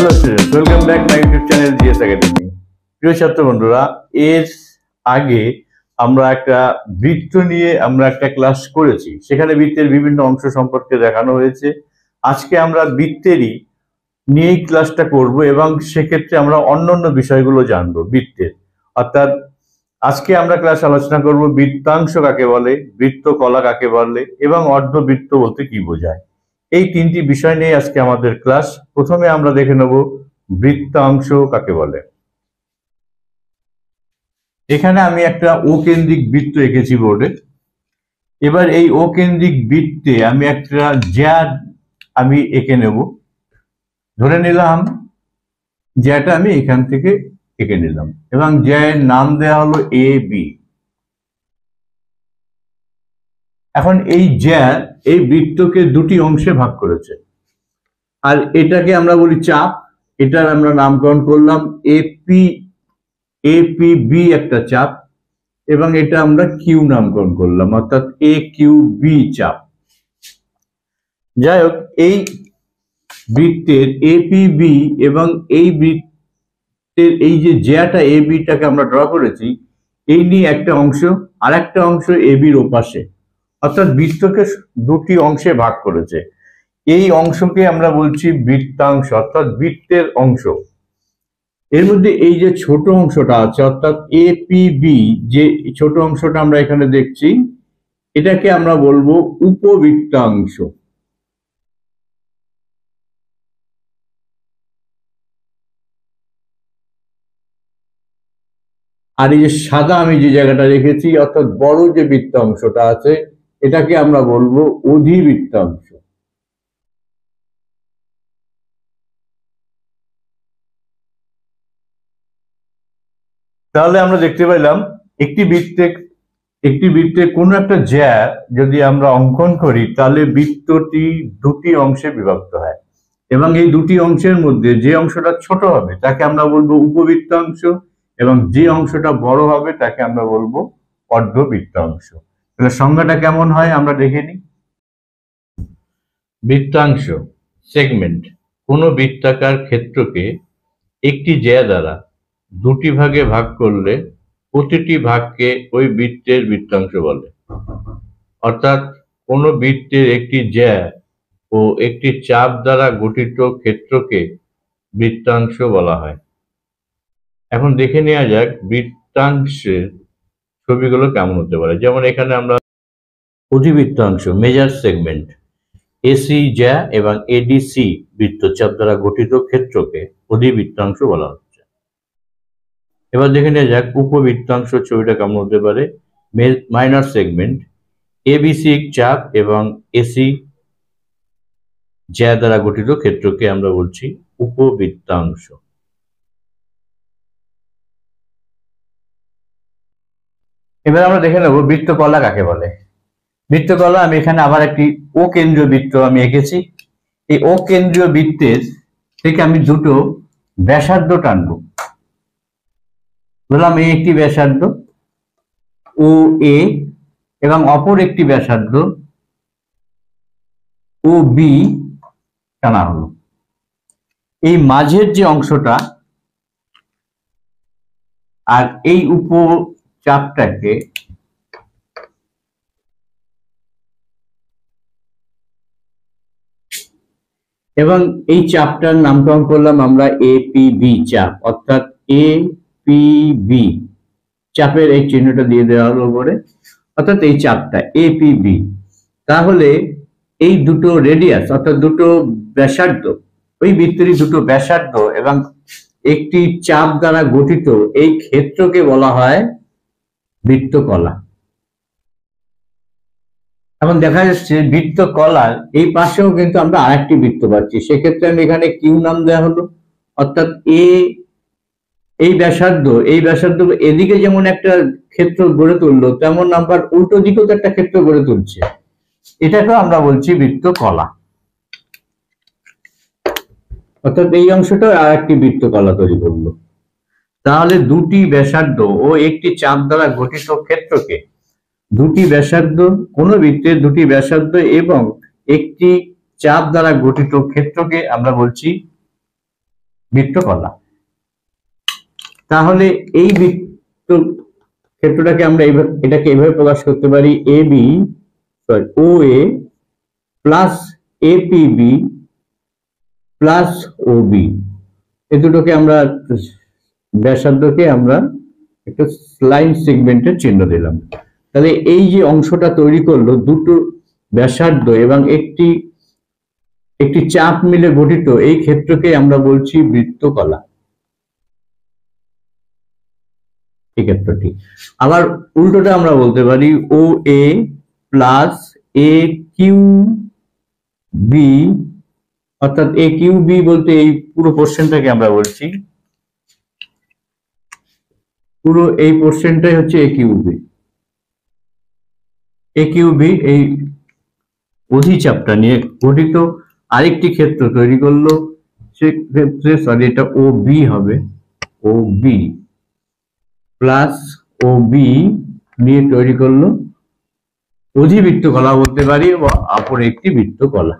Hello students, welcome back my YouTube channel GS academy. প্রিয় ছাত্র বন্ধুরা, এর আগে আমরা একটা বৃত্ত নিয়ে একটা ক্লাস করেছি। সেখানে বৃত্তের বিভিন্ন অংশ সম্পর্কে দেখানো হয়েছে। আজকে আমরা বৃত্তেরই নিয়েই ক্লাসটা করব এবং সেক্ষেত্রে আমরা অন্যান্য বিষয়গুলো জানবো বৃত্তের। অর্থাৎ আজকে আমরা ক্লাস আলোচনা করব বৃত্তাংশ কাকে বলে, বৃত্তকলা কাকে বলে এবং অর্ধবৃত্ত বলতে কি বোঝায়। এই তিনটি বিষয় নিয়ে আজকে আমাদের ক্লাস। প্রথমে আমরা দেখে নেব বৃত্তাংশ কাকে বলে। এখানে আমি একটা ও কেন্দ্রিক বৃত্ত এঁকেছি বোর্ডে। এবার এই ও কেন্দ্রিক বৃত্তে আমি একটা জ্যা আমি এঁকে নেব। ধরে নিলাম জ্যাটা আমি এখান থেকে এঁকে নিলাম এবং জ্যায়ের নাম দেওয়া হলো এ বি। এখন এই জ্যা এই বৃত্তকে দুটি অংশে ভাগ করেছে, আর এটাকে আমরা বলি চাপ। এটার আমরা নামকরণ করলাম এপি, এপিবি একটা চাপ, এবং এটা আমরা কিউ নামকরণ করলাম, অর্থাৎ এ কিউ বি চাপ। যাই হোক, এই বৃত্তের এপিবি এবং এই বৃত্তের এই যে জ্যাটা এ বিটাকে আমরা ড্র করেছি, এই নিয়ে একটা অংশ আর একটা অংশ এ বির ওপাশে, অর্থাৎ বৃত্তকে দুটি অংশে ভাগ করেছে। এই অংশকে আমরা বলছি বৃত্তাংশ, অর্থাৎ বৃত্তের অংশ। এর মধ্যে এই যে ছোট অংশটা আছে, অর্থাৎ এপিবি, যে ছোট অংশটা আমরা এখানে দেখছি, এটাকে আমরা বলবো উপবৃত্তাংশ। আর এই যে সাদা আমি যে জায়গাটা রেখেছি, অর্থাৎ বড় যে বৃত্তাংশটা আছে, এটাকে আমরা বলবো অধিবৃত্তাংশ। তাহলে আমরা দেখতে পেলাম একটি বৃত্তে কোনো একটা জ্যা যদি আমরা অঙ্কন করি, তাহলে বৃত্তটি দুটি অংশে বিভক্ত হয় এবং এই দুটি অংশের মধ্যে যে অংশটা ছোট হবে তাকে আমরা বলবো উপবৃত্তাংশ, এবং যে অংশটা বড় হবে তাকে আমরা বলবো অর্ধবৃত্তাংশ। তাহলে সংজ্ঞাটা কেমন হয় আমরা দেখে নিই। বৃত্তাংশ সেগমেন্ট কোনো বৃত্তাকার ক্ষেত্রকে একটি জ্যা দ্বারা দুটি ভাগে ভাগ করলে প্রতিটি ভাগকে ওই বৃত্তের বৃত্তাংশ বলে। অর্থাৎ কোনো বৃত্তের একটি জ্যা ও একটি চাপ দ্বারা গঠিত ক্ষেত্রকে বৃত্তাংশ বলা হয়। এখন দেখে নেওয়া যাক বৃত্তাংশের ছবিগুলো কেমন হতে পারে। যেমন এখানে আমরা অধিবৃত্তাংশ মেজর সেগমেন্ট, এসি জ্যা এবং এডিসি বৃত্তচাপ দ্বারা গঠিত ক্ষেত্রকে অধিবৃত্তাংশ বলা হচ্ছে। এবার দেখে নেওয়া যাক উপবৃত্তাংশ ছবিটা কেমন হতে পারে। মাইনর সেগমেন্ট, এবিসি চাপ এবং এসি জ্যা দ্বারা গঠিত ক্ষেত্রকে আমরা বলছি উপবৃত্তাংশ। এবার আমরা দেখে নেব বৃত্তকলা কাকে বলে। বৃত্তকলা, আমি এখানে আবার একটি ও কেন্দ্রীয় বৃত্ত আমি এঁকেছি। এই ও কেন্দ্রীয় বৃত্তের থেকে আমি দুটো ব্যাসার্ধ টানবো। বললাম এই একটি ব্যাসার্ধ ও এ এবং অপর একটি ব্যাসার্ধ ও বি টানা হলো। এই মাঝের যে অংশটা আর এই উপচাপটাকে এবং এই চাপটার নামকরণ করলাম আমরা এপিবি চাপ, অর্থাৎ এপিবি চাপের এই চিহ্নটা দিয়ে দেওয়া হলো উপরে, অর্থাৎ এই চাপটা এপিবি। তাহলে এই দুটো রেডিয়াস, অর্থাৎ দুটো ব্যাসার্ধ, ওই বৃত্তেরই দুটো ব্যাসার্ধ এবং একটি চাপ দ্বারা গঠিত এই ক্ষেত্রকে বলা হয় বৃত্তকলা। এখন দেখা যাচ্ছে বৃত্তকলার এই পাশেও কিন্তু আমরা আরেকটি বৃত্ত পাচ্ছি। সেক্ষেত্রে আমি এখানে কিউ নাম দেওয়া হলো, অর্থাৎ এই ব্যাসার্ধ এদিকে যেমন একটা ক্ষেত্র গড়ে তুললো, তেমন আবার উল্টো দিকেও তো একটা ক্ষেত্র গড়ে তুলছে। এটাকেও আমরা বলছি বৃত্তকলা, অর্থাৎ এই অংশটা আর একটি বৃত্তকলা তৈরি করলো। তাহলে দুটি ব্যাসার্ধ ও একটি চাপ দ্বারা গঠিত ক্ষেত্রকে, দুটি ব্যাসার্ধ, কোনো বৃত্তের দুটি ব্যাসার্ধ এবং একটি চাপ দ্বারা গঠিত ক্ষেত্রকে আমরা বলছি বৃত্তকলা। তাহলে এই বৃত্ত ক্ষেত্রটাকে আমরা এটাকে এইভাবে প্রকাশ করতে পারি, ও এ প্লাস এপিবি প্লাস ও বি। এই দুটোকে আমরা ব্যাসার্ধকে আমরা একটা লাইন সেগমেন্টের চিহ্ন দিলাম। তাহলে এই যে অংশটা তৈরি করলো দুটো ব্যাসার্ধ এবং একটি চাপ মিলে গঠিত, এই ক্ষেত্রকে আমরা বলছি বৃত্তকলা, এই ক্ষেত্রটি। আবার উল্টোটা আমরা বলতে পারি ও এ প্লাস এ কিউ বি, অর্থাৎ এ কিউ বি বলতে এই পুরো পোর্শনটাকে আমরা বলছি, পুরো এই পোর্শনটাই হচ্ছে এ কিউ বি। এ কিউ বি এই অধিচাপটা নিয়ে গঠিত আরেকটি ক্ষেত্র তৈরি করলো, সেক্ষেত্রে সরি এটা ও বি হবে, ও বি প্লাস ও বি নিয়ে তৈরি করলো অধিবৃত্তকলা বলতে পারি, বা অপর একটি বৃত্তকলা।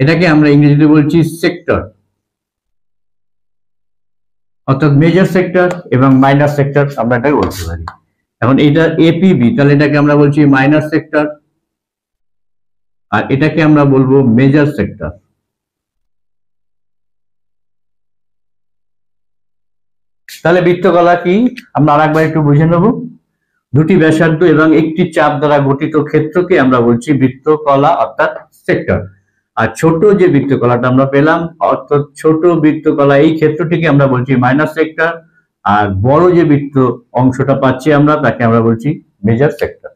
এটাকে আমরা ইংরেজিতে বলছি সেক্টর, অর্থাৎ মেজর সেক্টর এবং মাইনর সেক্টর আমরা এটাকে বলতে পারি। এখন এটা এপিবি, তাহলে এটাকে আমরা বলছি মাইনর সেক্টর, আর এটাকে আমরা বলবো মেজর সেক্টর। তাহলে বৃত্তকলা কি আমরা আরেকবার একটু বুঝে নেব। দুটি ব্যাসার্ধ এবং একটি চাপ দ্বারা গঠিত ক্ষেত্রকে আমরা বলছি বৃত্তকলা অর্থাৎ সেক্টর। আর ছোট যে বৃত্তকলাটা আমরা পেলাম, অর্থাৎ ছোট বৃত্তকলা এই ক্ষেত্রটিকে আমরা বলছি মাইনর সেক্টর, আর বড় যে বৃত্ত অংশটা পাচ্ছি আমরা তাকে আমরা বলছি মেজর সেক্টর।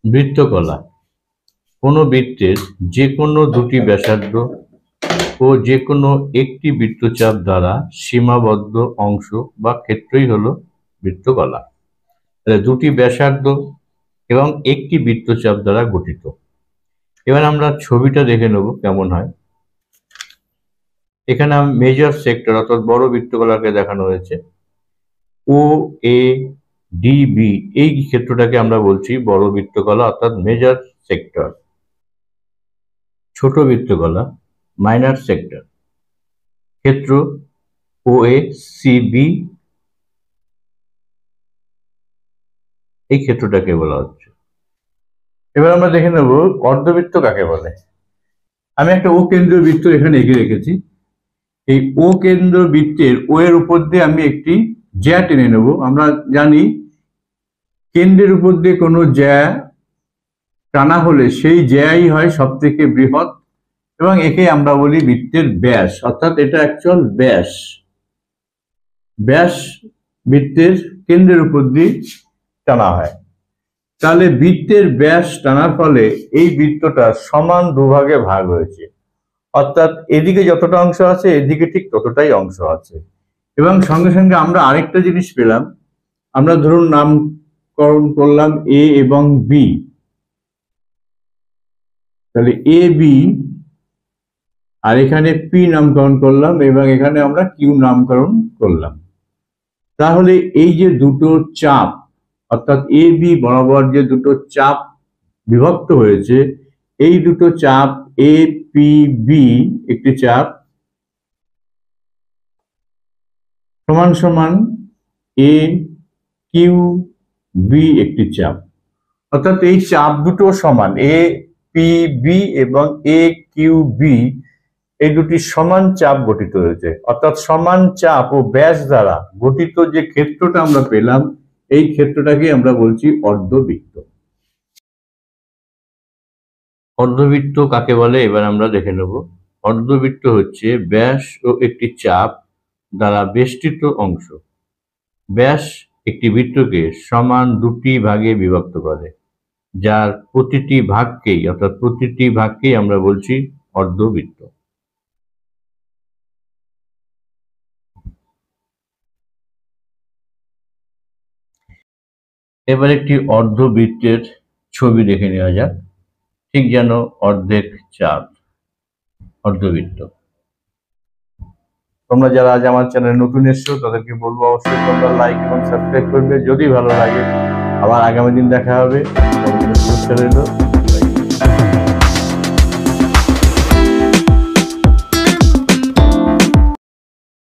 বৃত্তকলা কোনো বৃত্তের যে কোনো দুটি ব্যাসার্ধ ও যে কোনো একটি বৃত্তচাপ দ্বারা সীমাবদ্ধ অংশ বা ক্ষেত্রই হলো বৃত্তকলা। দুটি ব্যাসার্ধ এবং একটি বৃত্তচাপ দ্বারা গঠিত। এবার আমরা ছবিটা দেখে নেব কেমন হয়। এখানে মেজর সেক্টর অর্থাৎ বড় বৃত্তকলাকে দেখানো হয়েছে। ও এ ডি বি এই ক্ষেত্রটাকে আমরা বলছি বড় বৃত্তকলা অর্থাৎ মেজর সেক্টর। ছোট বৃত্তকলা মাইনর সেক্টর। ক্ষেত্র ও এ সি বি এই ক্ষেত্রটাকে বলা হচ্ছে। এবার আমরা দেখে নেব অর্ধবৃত্ত কাকে বলে। আমি একটা ও কেন্দ্রীয় বৃত্ত এখানে এঁকে রেখেছি। এই ও কেন্দ্র বৃত্তের ও এর উপর দিয়ে আমি একটি জ্যা টেনে নেব। আমরা জানি কেন্দ্রের উপর দিয়ে কোনো জ্যা টানা হলে সেই জ্যাই হয় সব থেকে বৃহৎ, এবং একে আমরা বলি বৃত্তের ব্যাস, অর্থাৎ এটা অ্যাকচুয়াল ব্যাস। ব্যাস বৃত্তের কেন্দ্রের উপর দিয়ে টানা হয়। তাহলে বৃত্তের ব্যাস টানার ফলে এই বৃত্তটা সমান দুভাগে ভাগ হয়েছে, অর্থাৎ এদিকে যতটা অংশ আছে এদিকে ঠিক ততটাই অংশ আছে। এবং সঙ্গে সঙ্গে আমরা আরেকটা জিনিস পেলাম, আমরা ধরুন নামকরণ করলাম এ এবং বি, তাহলে এ বি, আর এখানে পি নামকরণ করলাম এবং এখানে আমরা কিউ নামকরণ করলাম। তাহলে এই যে দুটো চাপ অর্থাৎ এ বি বরাবর যে দুটো চাপ বিভক্ত হয়েছে, এই দুটো চাপ এ পি বি একটি চাপ সমান সমান এ কিউ বি একটি চাপ, অর্থাৎ এই চাপ দুটো সমান, এ পি বি এবং এ কিউ বি এই দুটি সমান চাপ গঠিত হয়েছে, অর্থাৎ সমান চাপ ও ব্যাস দ্বারা গঠিত যে ক্ষেত্রটা আমরা পেলাম এই ক্ষেত্রটাকে আমরা বলছি অর্ধবৃত্ত। অর্ধবৃত্ত কাকে বলে এবার আমরা দেখে নেব। অর্ধবৃত্ত হচ্ছে ব্যাস ও একটি চাপ দ্বারা বেষ্টিত অংশ। ব্যাস একটি বৃত্তকে সমান দুটি ভাগে বিভক্ত করে, যার প্রতিটি ভাগকেই আমরা বলছি অর্ধবৃত্ত। এবার একটি অর্ধবৃত্তের ছবি দেখে নেওয়া যাক, ঠিক যেন অর্ধেক চাঁদ, অর্ধবৃত্ত। তোমরা যারা আজ আমার চ্যানেলে নতুন এসছো তাদেরকে বলবো অবশ্যই তোমরা লাইক এবং সাবস্ক্রাইব করবে যদি ভালো লাগে। আবার আগামী দিন দেখা হবে।